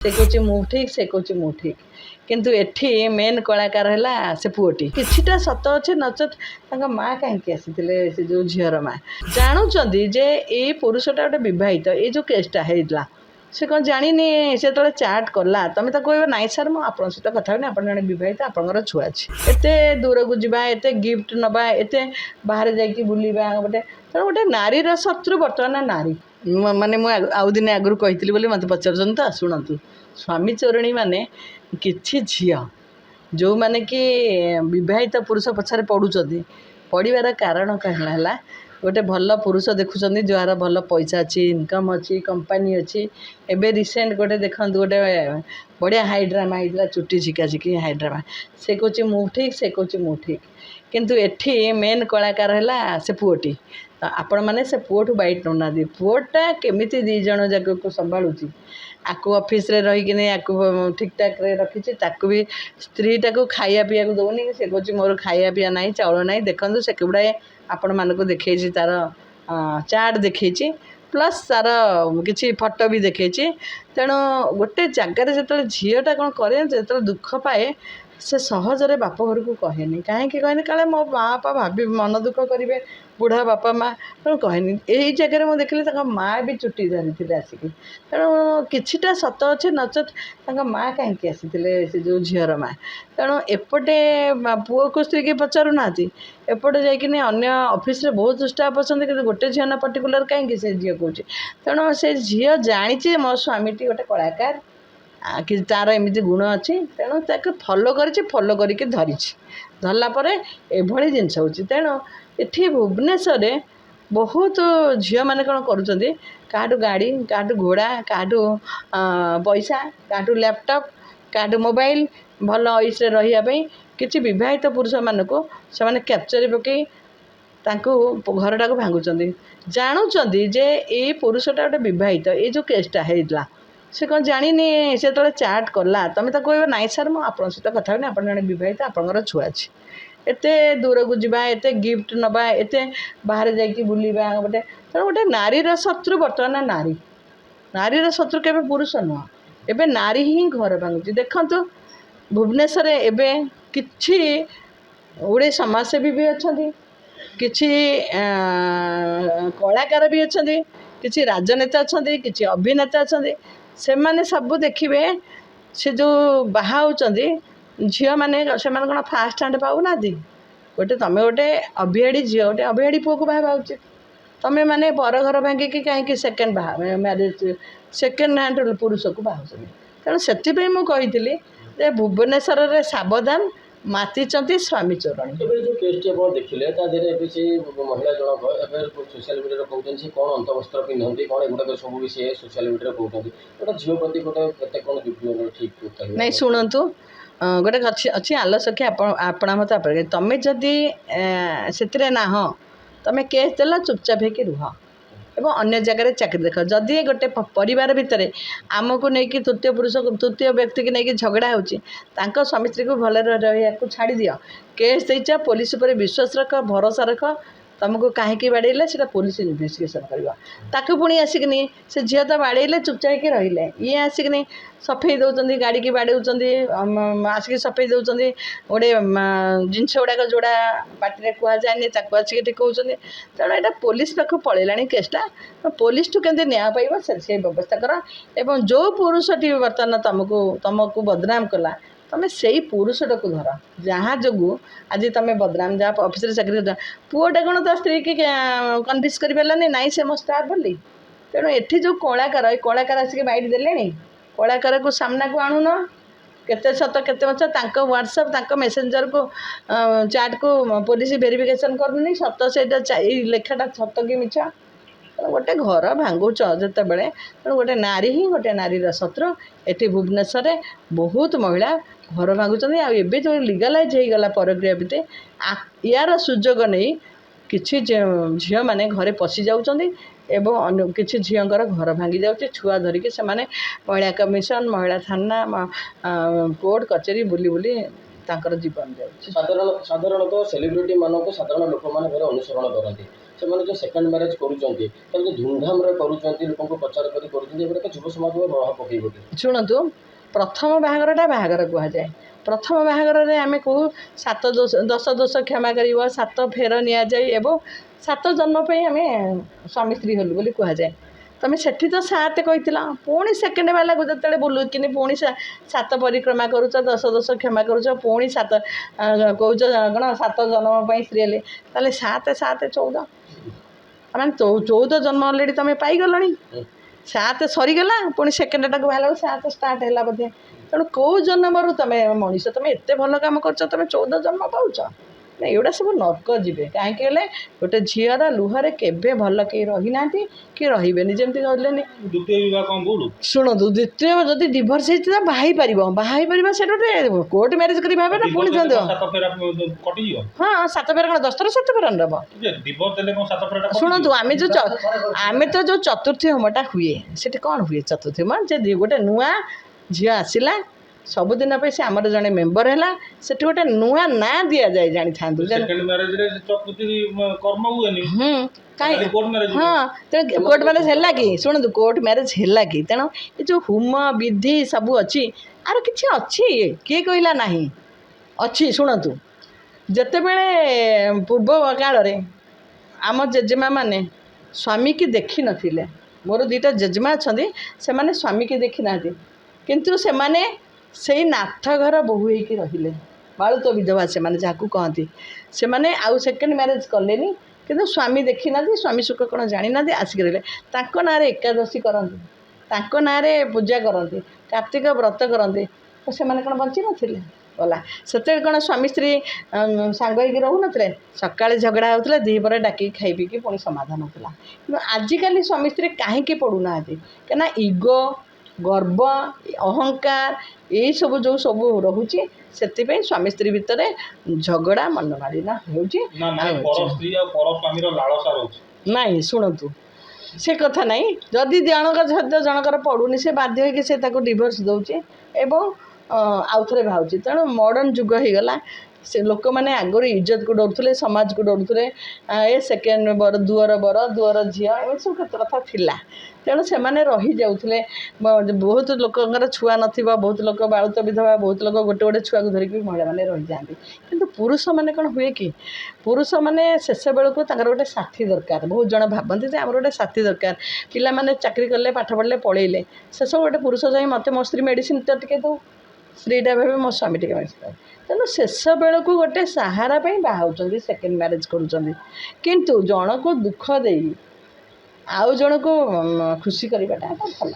से कौच मु ठीक से कौच मु ठीक किंतु एठी मेन कलाकार है से पुओटी किछिटा सत अच्छे नचत माँ कहीं आसी से जो झीर माँ जानूँ जे ये पुरुषटा गोटे बहित ये जो केसटा होता से कौन जानी से तो चाट कला तुम तो कह नाई सार मुझे सहित कथा आप जन बहित आपंकर छुआ अच्छे एत दूर को जावा एत गिफ्ट नवा एत बाहर जाकि बुलवा गोटे तेणु गोटे नारीर शत्रु बर्तमान नारी माने आउ दिन आगु कही मत पचार तो शुणु स्वामी चोरणी माने किछि झिया जो माने कि विवाहित पुरुष पछारे पड़ुचंदी पड़िबार कारण कहला गोटे भल पुरुष देखुं जार भल पैसा अच्छी इनकम अच्छी कंपनी अच्छी एबे रिसेंट गोटे देखते गोटे बढ़िया हाई ड्रामा होता चुटी झिका झिकी हाई ड्रामा से कौच मु ठीक से कौच मु ठीक किंतु एठी मेन कलाकार है से पुओटी आपण मैंने से पुओठू बैठ नौना पुओटा केमिति दी जन जाक को संभालुची आकु ऑफिस रे रही कि आकु ठीक ठाक रे रखी ताकू भी स्त्री टाक खाया पीया को दौनी से कौच मोर खाया पीया ना चाउल ना देखो से गुड़ाए आपण मानक देखे तार चार्ट देखे प्लस तार किसी फोटो भी देखे तेणु गोटे जगार जो झीटा कौन करे जो दुख पाए से सहजरे बाप घर को कहेनी कहीं कहनी काले मो माँ बापा भाभी मन दुख करेंगे बुढ़ा बापा माँ तेणु कहनी यही जगह मुझे देखिली माँ भी चुटी धरी थे आसिक तेणु किछिटा सत अच्छे नचत माँ कहीं आसी से जो झीर माँ तेणु एपटे पुओ को स्त्री की पचारू ना एपटे जाकि अन्य ऑफिस रे बहुत स्टाफ अच्छा कि गोटे झील ना पर्टिकुलर कहीं से झील कौन तेणु से झील जानी मो स्वामीटी गोटे कलाकार कि तार एमती गुण अच्छी तेणु ताके फॉलो फॉलो करके धरी धरला एभली जिनस हो तेणु ये भुवनेश्वर बहुत झील मैंने कौन करूँ गाड़ी क्या घोड़ा क्या पैसा क्या लैपटॉप क्या मोबाइल भल आयुष रही किसी विवाहित पुरुष मान को से कैप्चर पकई घरटा को भांगुंट जानूँ जे ये पुरुषटा गोटे बहित ये जो केसटा होता से कौन जानी से तो चाट कला तुम तो कह नाई सार मुझे आप सहित कथा आप जन बहित आपंकर छुआ अच्छे एत दूर को जावा एत गिफ्ट नवा एत बाहर जाकि बुलवा गोटे तेणु गोटे नारीर शत्रु बर्तमान नारी नारीर शत्रु केवे पुरुष नुह एबे नारी ही घर भांगुची देखंतु भुवनेश्वर एबे किछि गुड़े समाजसेवी भी अच्छा किछि कलाकार भी अच्छा किछि राजनेता अच्छा किछि अभिनेता अच्छा से माने सब देखिए से जो बाहाउचंदी झील मैंने से कौन फास्ट हैंड पाऊना गोटे तुम गोटे अभियाड़ी झील गोटे अभियाड़ी पुओ को बाहा तुम मैंने पर घर भांगिकी कहीं सेकेंड बाहा मैरिज सेकेंड हैंड पुरुष को बाहा तेणु से मुझे भुवनेश्वर रे सावधान मातिचंती स्वामी चोरणी जो केसटी आप देखिले महिला जनक सोशल मीडिया कहते हैं कौन अंतवस्त्र पिंधती कौन एगुड़ा सब विषय सोशल मीडिया कहते गोटे झील प्रति गोटे कौन ठीक नहीं शुणु गोटे अच्छी आलसखी आपण मत तुम जदि से ना तुम केस देला चुपचाप होकर रुह एवं अन्य जगह चाकरी देख जदि गोटे परिवार भितर आमको नहीं तृतीय पुरुष तृतीय व्यक्ति की नहीं झगड़ा हो स्वामी स्त्री को भल रहा छाड़ दि केस देचा पुलिस पर विश्वास रख भरोसा रख तुमको कहीं बाड़े से पुलिस इन्वेस्टिगेशन कर पुणी आसिकनी से झील तो बाड़े चुपचाप रहिले ये आसिकनी सफेई दौरान गाड़ी की बाड़े आसिक सफेई दौरान गोटे जिनस गुड़ाक जोड़ा पार्टी कहुए आसिक ठीक कहते तेणु यहाँ पुलिस पाख पलैला केसटा पुलिस ठू के न्याय पाइब से व्यवस्था कर एवं जो पुरुषटी बर्तमान तुमको बदनाम कला तुम से पुरुषटा को धर जहाँ जो आज तुम बदनाम जहाँ ऑफिस चाकरी पुओटा कौन तो स्त्री की कन्भिन्स कर पारानी नाई से मो स्टाफ बोली तेणु एठी जो कलाकार आसिक बाइट देले कलाकार को सामना को आणुन केते सत केते मच व्हाट्सएप मेसेंजर को चाट को पुलिस वेरिफिकेशन करूनी सत से लेखाटा सत कि मिछ गोटे घर भांगुच जिते बड़े तेणु गोटे नारी ही गोटे नारीर शत्रु एटी भुवनेश्वर बहुत महिला घर भांगुंट आबे जो लीगलाइज हो गला परक्रिया भित्ते यार सुजोग नहीं किछि झील मैंने घरे पशि जाउचंदी एवं किछि झीलंकर घर भांगी जाउछि छुआ धरिकी से माने महिला कमिशन महिला थाना कोर्ट कचेरी बुली बुली तांकर जीवन जाउछि साधारणतः सेलिब्रिटी मानक साधारण लोक मैंने अनुसरण करती ସେମାନେ ଯେଉଁ ସେକେଣ୍ଡ ମ୍ୟାରେଜ୍ କରୁଛନ୍ତି ତାକୁ ଯେଉଁ ଧୁମଧାମରେ କରୁଛନ୍ତି ଲୋକଙ୍କୁ ପ୍ରଚାର କରି କରୁଛନ୍ତି ଏଗୁଡ଼ାକ ଯୁବ ସମାଜ ଉପରେ ପ୍ରଭାବ ପକାଇବ କି? ଶୁଣନ୍ତୁ, ପ୍ରଥମ ବାହାଘରଟା ବାହାଘର କୁହାଯାଏ। ପ୍ରଥମ ବାହାଘରରେ ଆମେ କହୁ 10 ଦୋଷ କ୍ଷମା କରିବ, 7 ଫେର ନିଆଯାଇ ଏବଂ 7 ଜନ୍ମ ପାଇଁ ଆମେ ସ୍ୱାମୀ ସ୍ତ୍ରୀ ହେଲୁ ବୋଲି କୁହାଯାଏ। ତମେ ସେଠି ତ 7 କହିଥିଲ, ପୁଣି ସେକେଣ୍ଡ ବାଲାକୁ ଯେତେବେଳେ ବୁଲୁକିନି ପୁଣି 7 ପରିକ୍ରମା କରୁଛ, 10 ଦୋଷ କ୍ଷମା କରୁଛ, ପୁଣି 7 କହୁଛ କ'ଣ 7 ଜନ୍ମ ପାଇଁ ସ୍ତ୍ରୀ ହେଲେ, ତାହେଲେ 7 7 14 ମାନେ 14 ଜନ୍ମ ଅଲରେଡ଼ି ତମେ ପାଇଗଲଣି। 7 ସରିଗଲା, ପୁଣି ସେକେଣ୍ଡଟାକୁ ବାହାରିଲା ବେଳକୁ 7 ଷ୍ଟାର୍ଟ ହେଲା ବୋଧେ। ତେଣୁ କେଉଁ ଜନ୍ମରୁ ତମେ ମଣିଷ, ତମେ ଏତେ ଭଲ କାମ କରୁଛ, ତମେ 14 ଜନ୍ମ ପାଉଛ? ନା, ଏଗୁଡ଼ା ସବୁ ନର୍କ ଯିବେ। କାହିଁକି ହେଲେ ଗୋଟେ ଝିଅର ଲୁହରେ କେବେ ଭଲ କେହି ରହିନାହାନ୍ତି କି ରହିବେନି। ଯେମିତି କହିଲେନି ଦ୍ୱିତୀୟ ବିବାହ କ'ଣ ଭୁଲ? ଶୁଣନ୍ତୁ, ଦ୍ୱିତୀୟ ଯଦି ଡିଭୋର୍ସ ହେଇଛି ବାହା ହେଇପାରିବ, ସେଇଟା ଗୋଟେ କୋର୍ଟ ମ୍ୟାରେଜ୍ କରି ଭାବେ ନା ପୁଣି ସାତ ଫେରା କଟିଯିବ? ହଁ, 7 ଫେରା କ'ଣ 10 ଥର 7 ଫେରା ନେବ? ଡିଭୋର୍ସ ଦେଲେ କ'ଣ 7 ଫେରାଟା? ଶୁଣନ୍ତୁ, ଆମେ ତ ଯେଉଁ ଚତୁର୍ଥୀ ହୋମଟା ହୁଏ, ସେଠି କ'ଣ ହୁଏ? ଚତୁର୍ଥୀ ହୋମ ଯେ ଗୋଟେ ନୂଆ ଝିଅ ଆସିଲା, ସବୁଦିନ ପାଇଁ ସେ ଆମର ଜଣେ ମେମ୍ବର ହେଲା, ସେଠି ଗୋଟେ ନୂଆ ନାଁ ଦିଆଯାଏ। ଜାଣିଥାନ୍ତୁ ସେକେଣ୍ଡ ମ୍ୟାରେଜରେ ଚତୁର୍ଥୀ କର୍ମ ହୁଏନି। କାହିଁ? Court marriage. ହଁ, ତେଣୁ କୋର୍ଟ ମ୍ୟାରେଜ ହେଲା କି? ଶୁଣନ୍ତୁ, କୋର୍ଟ ମ୍ୟାରେଜ ହେଲା କି? ତେଣୁ ଏ ଯେଉଁ ହୋମ ବିଧି ସବୁ ଅଛି, ଆର କିଛି ଅଛି? କିଏ କହିଲା ନାହିଁ? ଅଛି। ଶୁଣନ୍ତୁ, ଯେତେବେଳେ ପୂର୍ବ କାଳରେ ଆମ ଜେଜେମା ମାନେ ସ୍ୱାମୀକି ଦେଖିନଥିଲେ, ମୋର 2ଟା ଜେଜେମା ଅଛନ୍ତି, ସେମାନେ ସ୍ୱାମୀକି ଦେଖିନାହାନ୍ତି, କିନ୍ତୁ ସେମାନେ ସେଇ ନାଥ ଘର ବୋହୂ ହେଇକି ରହିଲେ, ବାଳୁତ ବିଧବା ସେମାନେ ଯାହାକୁ କହନ୍ତି। ସେମାନେ ଆଉ ସେକେଣ୍ଡ ମ୍ୟାରେଜ କଲେନି, କିନ୍ତୁ ସ୍ୱାମୀ ଦେଖିନାହାନ୍ତି, ସ୍ୱାମୀ ସୁଖ କ'ଣ ଜାଣିନାହାନ୍ତି, ଆସିକି ରହିଲେ। ତାଙ୍କ ନାଁରେ ଏକାଦଶୀ କରନ୍ତି, ତାଙ୍କ ନାଁରେ ପୂଜା କରନ୍ତି, କାର୍ତ୍ତିକ ବ୍ରତ କରନ୍ତି। ତ ସେମାନେ କ'ଣ ବଞ୍ଚିନଥିଲେ? ଗଲା। ସେତେବେଳେ କ'ଣ ସ୍ୱାମୀ ସ୍ତ୍ରୀ ସାଙ୍ଗ ହେଇକି ରହୁନଥିଲେ? ସକାଳେ ଝଗଡ଼ା ହେଉଥିଲେ, ଦ୍ୱିପହରେ ଡାକିକି ଖାଇ ପିଇକି ପୁଣି ସମାଧାନ ହେଉଥିଲା। କିନ୍ତୁ ଆଜିକାଲି ସ୍ୱାମୀ ସ୍ତ୍ରୀ କାହିଁକି ପଡ଼ୁନାହାନ୍ତି? କାହିଁକିନା ଇଗୋ, ଗର୍ବ, ଅହଙ୍କାର, ଏଇସବୁ ଯେଉଁ ସବୁ ରହୁଛି, ସେଥିପାଇଁ ସ୍ୱାମୀ ସ୍ତ୍ରୀ ଭିତରେ ଝଗଡ଼ା ମନମାଳିନ୍ୟ ହେଉଛି। ନାଇଁ, ଶୁଣନ୍ତୁ, ସେ କଥା ନାହିଁ। ଯଦି ଜଣଙ୍କ ସହିତ ଜଣଙ୍କର ପଡ଼ୁନି, ସେ ବାଧ୍ୟ ହୋଇକି ସେ ତାକୁ ଡିଭୋର୍ସ ଦେଉଛି ଏବଂ ଆଉଥରେ ବାହାରୁଛି। ତେଣୁ ମଡ଼ର୍ଣ୍ଣ ଯୁଗ ହେଇଗଲା। ସେ ଲୋକମାନେ ଆଗରୁ ଇଜ୍ଜତକୁ ଡରୁଥିଲେ, ସମାଜକୁ ଡରୁଥିଲେ। ଏ ସେକେଣ୍ଡ ଦୁଅର ଝିଅ, ଏମିତି ସବୁ କେତେ କଥା ଥିଲା। ତେଣୁ ସେମାନେ ରହିଯାଉଥିଲେ। ବହୁତ ଲୋକଙ୍କର ଛୁଆ ନଥିବ, ବହୁତ ଲୋକ ବାଳୁତ ବିଧବା, ବହୁତ ଲୋକ ଗୋଟେ ଛୁଆକୁ ଧରିକି ମହିଳାମାନେ ରହିଯାଆନ୍ତି। କିନ୍ତୁ ପୁରୁଷମାନେ କ'ଣ ହୁଏ କି? ପୁରୁଷମାନେ ଶେଷ ବେଳକୁ ତାଙ୍କର ଗୋଟେ ସାଥୀ ଦରକାର। ବହୁତ ଜଣ ଭାବନ୍ତି ଯେ ଆମର ଗୋଟେ ସାଥୀ ଦରକାର। ପିଲାମାନେ ଚାକିରି କଲେ, ପାଠ ପଢ଼ିଲେ, ପଳେଇଲେ, ଶେଷକୁ ଗୋଟେ ପୁରୁଷ ଯାଇ ମୋତେ ମୋ ସ୍ତ୍ରୀ ମେଡ଼ିସିନଟା ଟିକେ ଦେଉ, ସ୍ତ୍ରୀଟା ଭାବେ ମୋ ସ୍ୱାମୀ ଟିକେ ମେଡ଼ିସିନ। ତେଣୁ ଶେଷ ବେଳକୁ ଗୋଟେ ସାହାରା ପାଇଁ ବାହା ହେଉଛନ୍ତି, ସେକେଣ୍ଡ ମ୍ୟାରେଜ କରୁଛନ୍ତି। କିନ୍ତୁ ଜଣକୁ ଦୁଃଖ ଦେଇ ଆଉ ଜଣକୁ ଖୁସି କରିବାଟା ଭଲ।